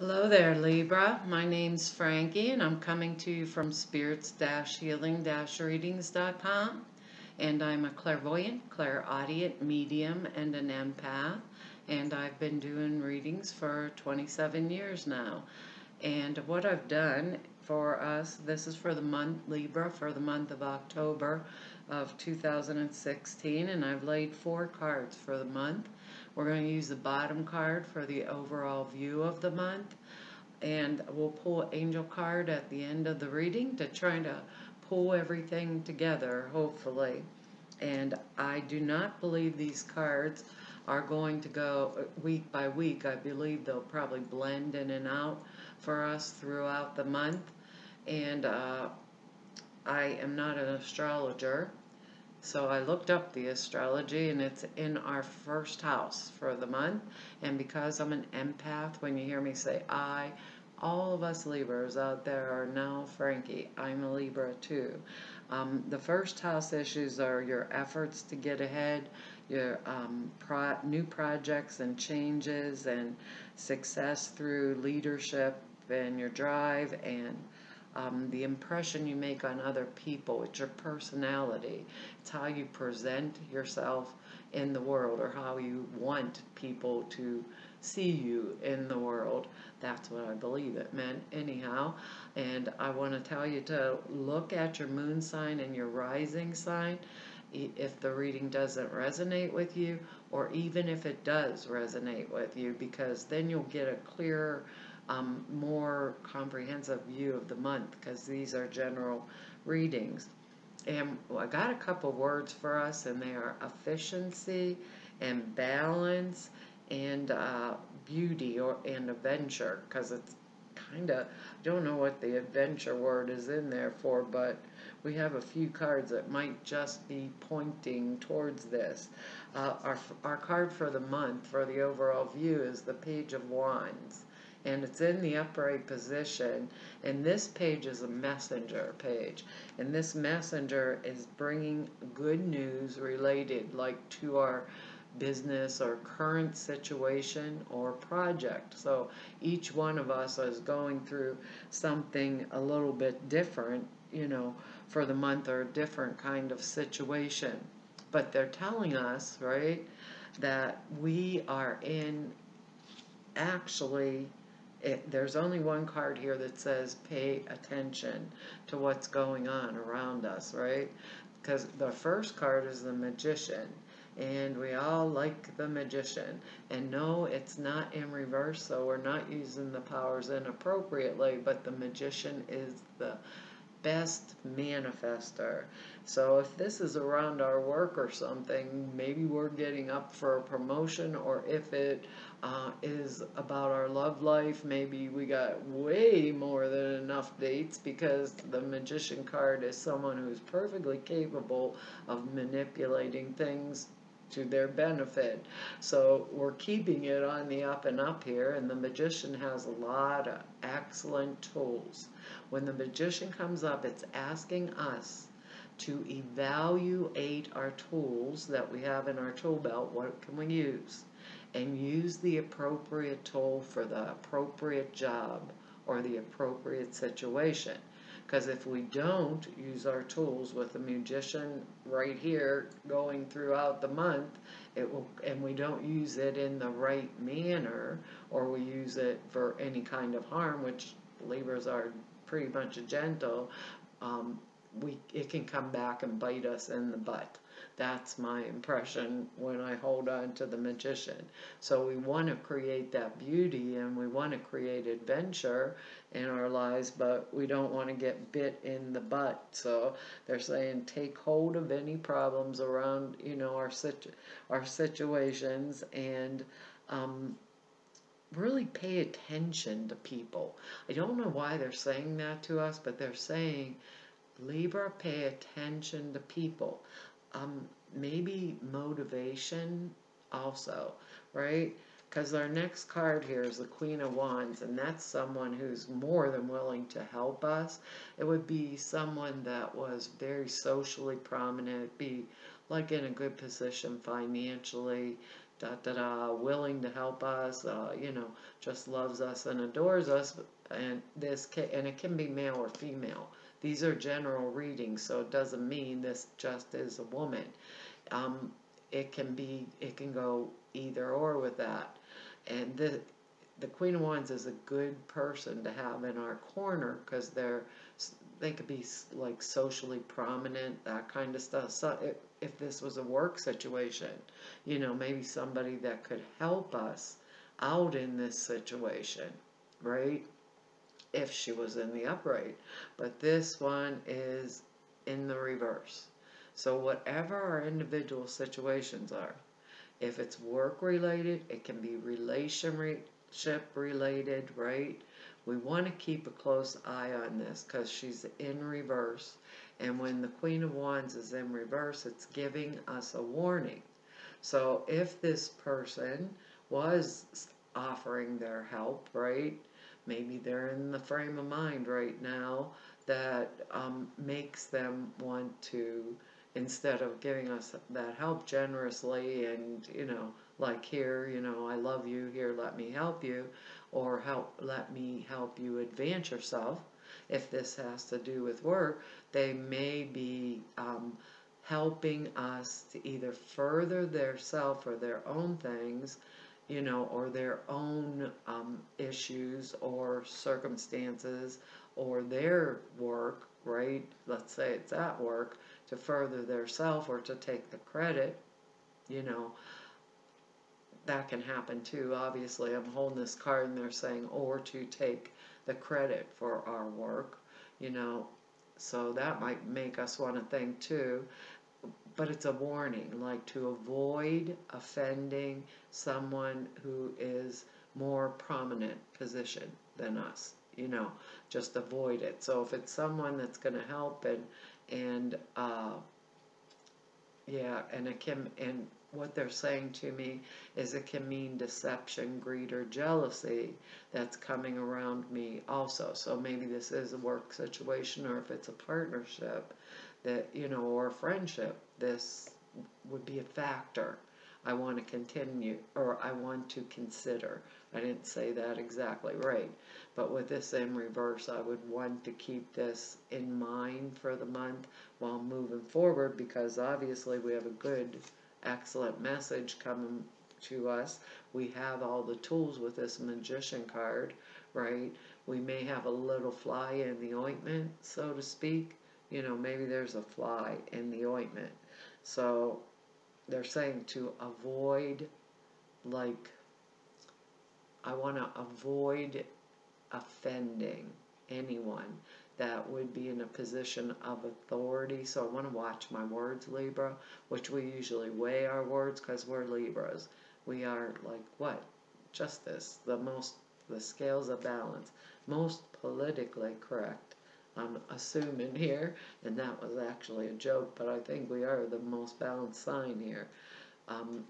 Hello there, Libra. My name's Frankie, and I'm coming to you from spirits-healing-readings.com. And I'm a clairvoyant, clairaudient, medium, and an empath. And I've been doing readings for 27 years now. And what I've done for us, this is for the month, Libra, for the month of October of 2016, and I've laid 4 cards for the month. We're going to use the bottom card for the overall view of the month, and we'll pull an angel card at the end of the reading to try to pull everything together, hopefully. And I do not believe these cards are going to go week by week. I believe they'll probably blend in and out for us throughout the month. And I am not an astrologer, so I looked up the astrology, and it's in our first house for the month. And because I'm an empath, when you hear me say I, all of us Libras out there are now Frankie. I'm a Libra too. The first house issues are your efforts to get ahead, your new projects and changes, and success through leadership, and your drive, and the impression you make on other people. It's your personality. It's how you present yourself in the world, or how you want people to see you in the world. That's what I believe it meant anyhow. And I want to tell you to look at your moon sign and your rising sign if the reading doesn't resonate with you, or even if it does resonate with you, because then you'll get a clearer, more comprehensive view of the month, because these are general readings. And I got a couple words for us, and they are efficiency and balance and beauty and adventure, because it's kind of, I don't know what the adventure word is in there for, but we have a few cards that might just be pointing towards this. Our card for the month for the overall view is the Page of Wands, and it's in the upright position, and this page is a messenger page, and this messenger is bringing good news related like to our business or current situation or project. So each one of us is going through something a little bit different, for the month, or a different kind of situation. But they're telling us, right, that we are in, actually, there's only one card here that says pay attention to what's going on around us, right? Because the first card is the Magician, and we all like the Magician. And no, it's not in reverse, so we're not using the powers inappropriately, but the Magician is the best manifester. So if this is around our work or something, maybe we're getting up for a promotion, or if it is about our love life, maybe we got way more than enough dates, because the Magician card is someone who's perfectly capable of manipulating things to their benefit. So we're keeping it on the up and up here, and the Magician has a lot of excellent tools. When the Magician comes up, it's asking us to evaluate our tools that we have in our tool belt. What can we use? And use the appropriate tool for the appropriate job or the appropriate situation. Because if we don't use our tools with the Magician right here going throughout the month, and we don't use it in the right manner, or we use it for any kind of harm, which Libras are pretty much gentle, it can come back and bite us in the butt. That's my impression when I hold on to the Magician. So we want to create that beauty, and we want to create adventure in our lives, but we don't want to get bit in the butt. So they're saying take hold of any problems around, our situations, and really pay attention to people. I don't know why they're saying that to us, but they're saying, Libra, pay attention to people. Maybe motivation also, right? Because our next card here is the Queen of Wands, and that's someone who's more than willing to help us. It would be someone that was very socially prominent, be like in a good position financially, da da da, willing to help us, you know, just loves us and adores us. And and it can be male or female. These are general readings, so it doesn't mean this just is a woman. Um, it can go either or with that. And the Queen of Wands is a good person to have in our corner because they could be like socially prominent, that kind of stuff. So if this was a work situation, you know, maybe somebody that could help us out in this situation, right? If she was in the upright. But this one is in the reverse. So whatever our individual situations are, if it's work related, it can be relationship related, right? We want to keep a close eye on this because she's in reverse. And when the Queen of Wands is in reverse, it's giving us a warning. So if this person was offering their help, right? Maybe they're in the frame of mind right now that makes them want to, instead of giving us that help generously and, you know, like here, you know, I love you, here, let me help you, or let me help you advance yourself. If this has to do with work, they may be helping us to either further their self or their own things, you know, or their own issues or circumstances or their work, right? Let's say it's at work, to further their self or to take the credit, you know. That can happen too. Obviously, I'm holding this card and they're saying, or to take the credit for our work, you know. So that might make us want to think too. But it's a warning, like to avoid offending someone who is more prominent position than us, you know, just avoid it. So if it's someone that's going to help and yeah, and it can, and what they're saying to me is it can mean deception, greed, or jealousy that's coming around me also. So maybe this is a work situation, or if it's a partnership that, you know, or a friendship, this would be a factor I want to continue, or I want to consider. I didn't say that exactly right, but with this in reverse, I would want to keep this in mind for the month while moving forward, because obviously we have a good, excellent message coming to us. We have all the tools with this Magician card, right? We may have a little fly in the ointment, so to speak. You know, maybe there's a fly in the ointment. So they're saying to avoid, like, I want to avoid offending anyone that would be in a position of authority. So I want to watch my words, Libra, which we usually weigh our words because we're Libras. We are like what? Justice, the scales of balance, most politically correct. I'm assuming here, and that was actually a joke, but I think we are the most balanced sign here.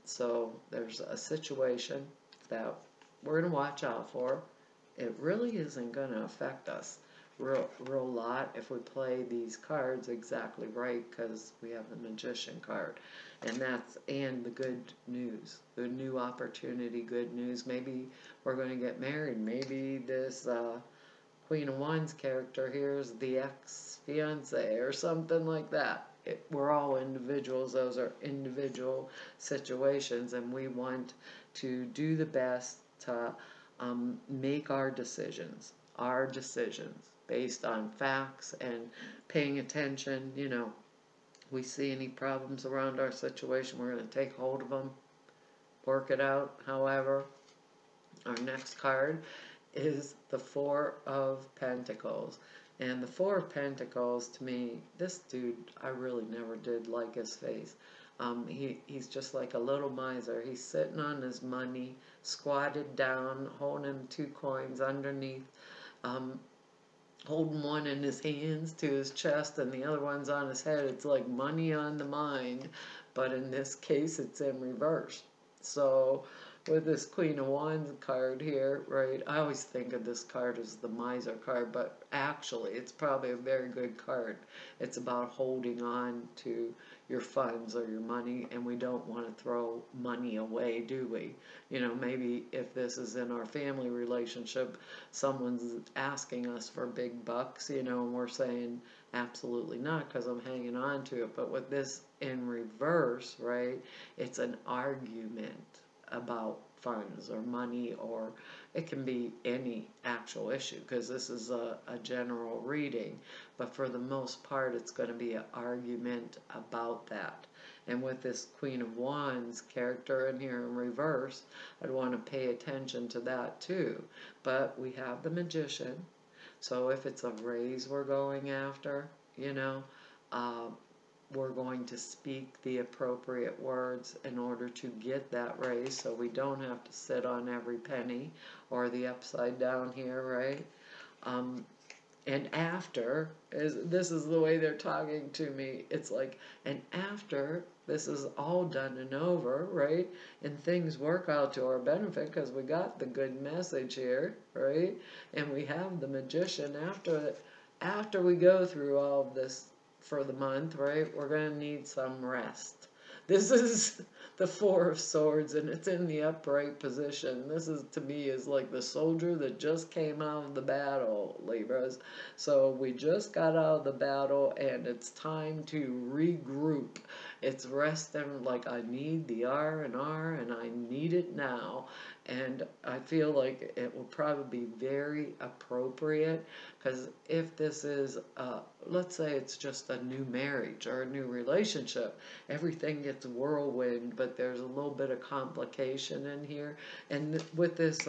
So there's a situation that we're going to watch out for. It really isn't going to affect us real lot if we play these cards exactly right, because we have the Magician card, and the good news, the new opportunity, good news. Maybe we're going to get married. Maybe this Queen of Wands character here is the ex-fiance or something like that. We're all individuals. Those are individual situations, and we want to do the best to make our decisions based on facts and paying attention. You know, we see any problems around our situation, we're going to take hold of them, work it out. However, our next card is the Four of Pentacles. And the Four of Pentacles, to me, this dude, I really never did like his face. He's just like a little miser. He's sitting on his money, squatted down, holding two coins underneath, holding one in his hands to his chest and the other one's on his head. It's like money on the mind, but in this case, it's in reverse. So with this Queen of Wands card here, right? I always think of this card as the miser card, but actually it's probably a very good card. It's about holding on to your funds or your money, and we don't want to throw money away, do we? You know, maybe if this is in our family relationship, someone's asking us for big bucks, you know, and we're saying, absolutely not, because I'm hanging on to it. But with this in reverse, right, it's an argument about funds or money, or it can be any actual issue, because this is a general reading, but for the most part it's going to be an argument about that. And with this Queen of Wands character in here in reverse, I'd want to pay attention to that too. But we have the Magician, so if it's a raise we're going after, you know, we're going to speak the appropriate words in order to get that raise, so we don't have to sit on every penny or the upside down here, right? And after, this is the way they're talking to me, it's like, and after this is all done and over, right, and things work out to our benefit, because we got the good message here, right, and we have the Magician, after we go through all of this for the month, right, we're going to need some rest. This is the Four of Swords, and it's in the upright position. This is, to me, is like the soldier that just came out of the battle, Libras. So we just got out of the battle, and it's time to regroup. It's resting, like I need the R&R, and I need it now. And I feel like it will probably be very appropriate, because if this is, let's say it's just a new marriage or a new relationship, everything gets whirlwind, but there's a little bit of complication in here. And with this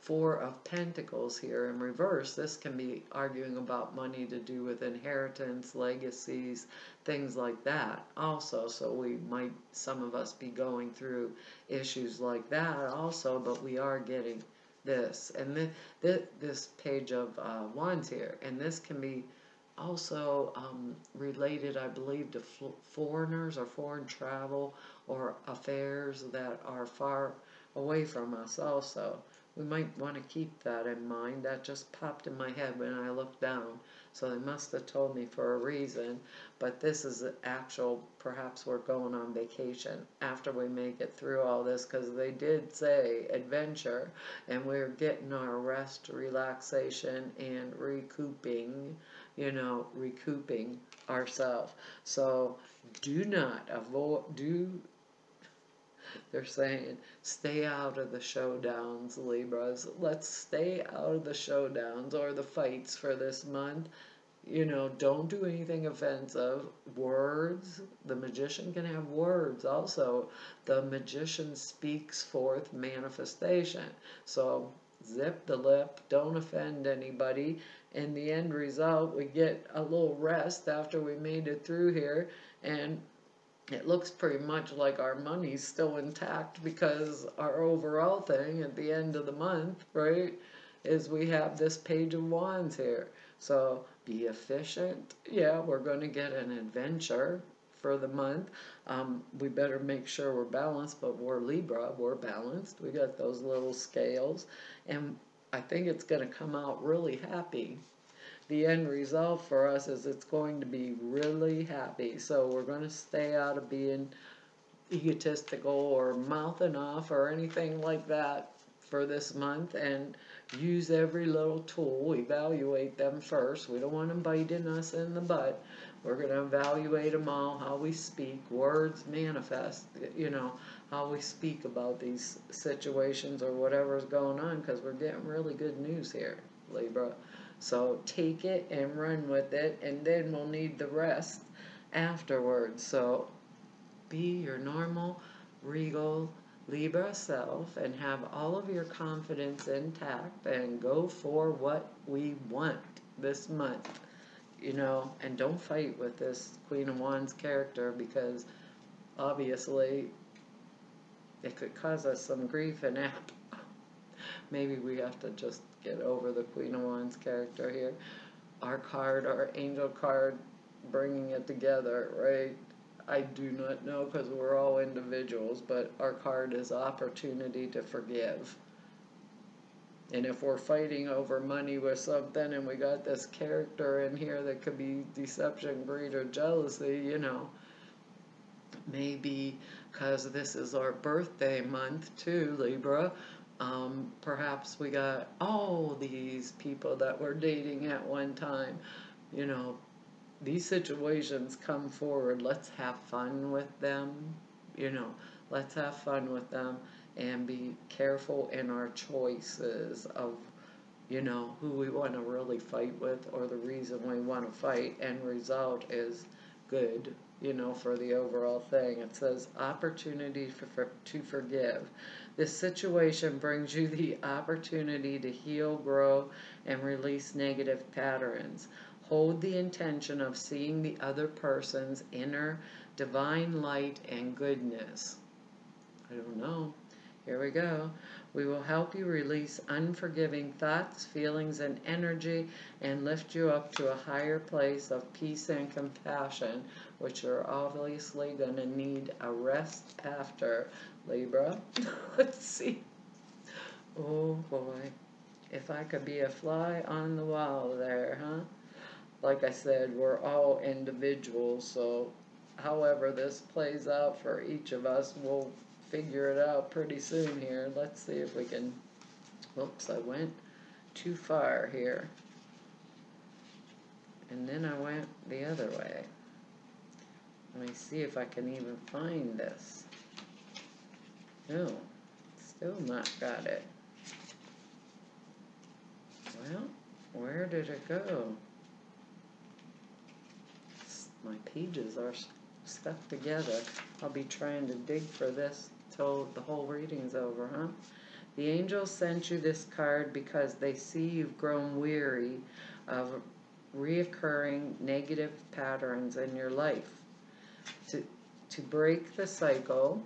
Four of Pentacles here in reverse, this can be arguing about money to do with inheritance, legacies, things like that also. So we might, some of us, be going through issues like that also, but we are getting this. And this Page of Wands here, and this can be also related, I believe, to foreigners or foreign travel or affairs that are far away from us also. We might want to keep that in mind. That just popped in my head when I looked down. So they must have told me for a reason. But this is actual, perhaps we're going on vacation after we make it through all this, because they did say adventure, and we're getting our rest, relaxation, and recouping, you know, recouping ourselves. So do not avoid, they're saying, stay out of the showdowns, Libras. Let's stay out of the showdowns or the fights for this month. You know, don't do anything offensive. Words, the Magician can have words also. The Magician speaks forth manifestation. So zip the lip, don't offend anybody. In the end result, we get a little rest after we made it through here, and it looks pretty much like our money's still intact, because our overall thing at the end of the month, right, is we have this Page of Wands here. So be efficient. Yeah, we're going to get an adventure for the month. We better make sure we're balanced, but we're Libra, we're balanced. We got those little scales, and I think it's going to come out really happy. The end result for us is it's going to be really happy. So we're going to stay out of being egotistical or mouthing off or anything like that for this month, and use every little tool. Evaluate them first. We don't want them biting us in the butt. We're going to evaluate them all, how we speak, words manifest, you know, how we speak about these situations or whatever's going on, because we're getting really good news here, Libra. So take it and run with it, and then we'll need the rest afterwards. So be your normal, regal Libra self, and have all of your confidence intact, and go for what we want this month. You know, and don't fight with this Queen of Wands character, because obviously it could cause us some grief, and maybe we have to just get over the Queen of Wands character here. Our card, our angel card, bringing it together, right? I do not know because we're all individuals, but our card is opportunity to forgive. And if we're fighting over money with something and we got this character in here that could be deception, greed, or jealousy, maybe because this is our birthday month too, Libra, perhaps we got all these people that were dating at one time, you know, these situations come forward. Let's have fun with them, you know, let's have fun with them and be careful in our choices of, who we want to really fight with or the reason we want to fight. End result is good, for the overall thing. It says opportunity to forgive. This situation brings you the opportunity to heal, grow, and release negative patterns. Hold the intention of seeing the other person's inner divine light and goodness. I don't know. Here we go. We will help you release unforgiving thoughts, feelings, and energy and lift you up to a higher place of peace and compassion, which you're obviously going to need a rest after, Libra. Let's see. Oh boy. If I could be a fly on the wall there, huh? Like I said, we're all individuals, so however this plays out for each of us, we'll figure it out pretty soon here. Let's see if we can, whoops, I went too far here. And then I went the other way. Let me see if I can even find this. No, still not got it. Well, where did it go? My pages are stuck together. I'll be trying to dig for this till the whole reading's over, huh? The angels sent you this card because they see you've grown weary of reoccurring negative patterns in your life. To break the cycle,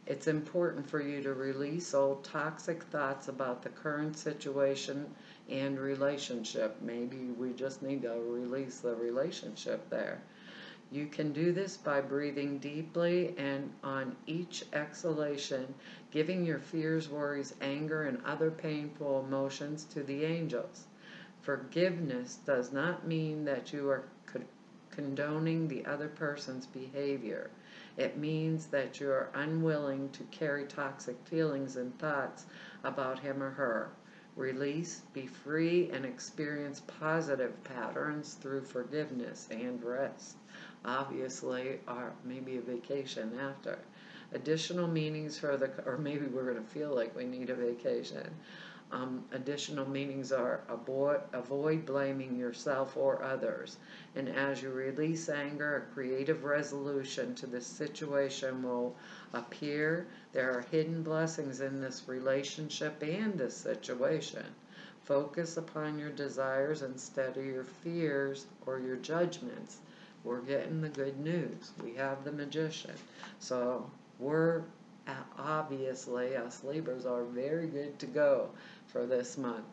it's important for you to release old toxic thoughts about the current situation and relationship. Maybe we just need to release the relationship there. You can do this by breathing deeply and on each exhalation, giving your fears, worries, anger, and other painful emotions to the angels. Forgiveness does not mean that you are condoning the other person's behavior. It means that you are unwilling to carry toxic feelings and thoughts about him or her. Release, be free, and experience positive patterns through forgiveness and rest. Obviously, or maybe a vacation after. Additional meanings for or maybe we're going to feel like we need a vacation. Additional meanings are avoid blaming yourself or others. And as you release anger, a creative resolution to this situation will appear. There are hidden blessings in this relationship and this situation. Focus upon your desires instead of your fears or your judgments. We're getting the good news. We have the magician. So we're obviously, us Libras are very good to go for this month.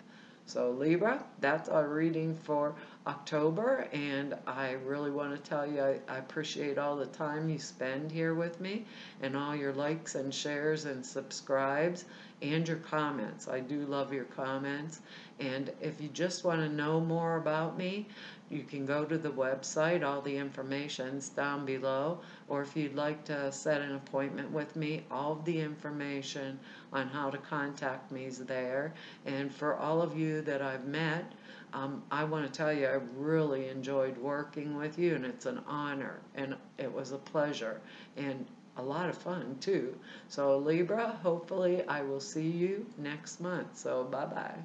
So Libra, that's our reading for October, and I really want to tell you I appreciate all the time you spend here with me and all your likes and shares and subscribes and your comments. I do love your comments, and if you just want to know more about me, you can go to the website. All the information's down below. Or if you'd like to set an appointment with me, all of the information on how to contact me is there. And for all of you that I've met, I want to tell you I really enjoyed working with you, and it's an honor, and it was a pleasure, and a lot of fun too. So Libra, hopefully I will see you next month. So bye-bye.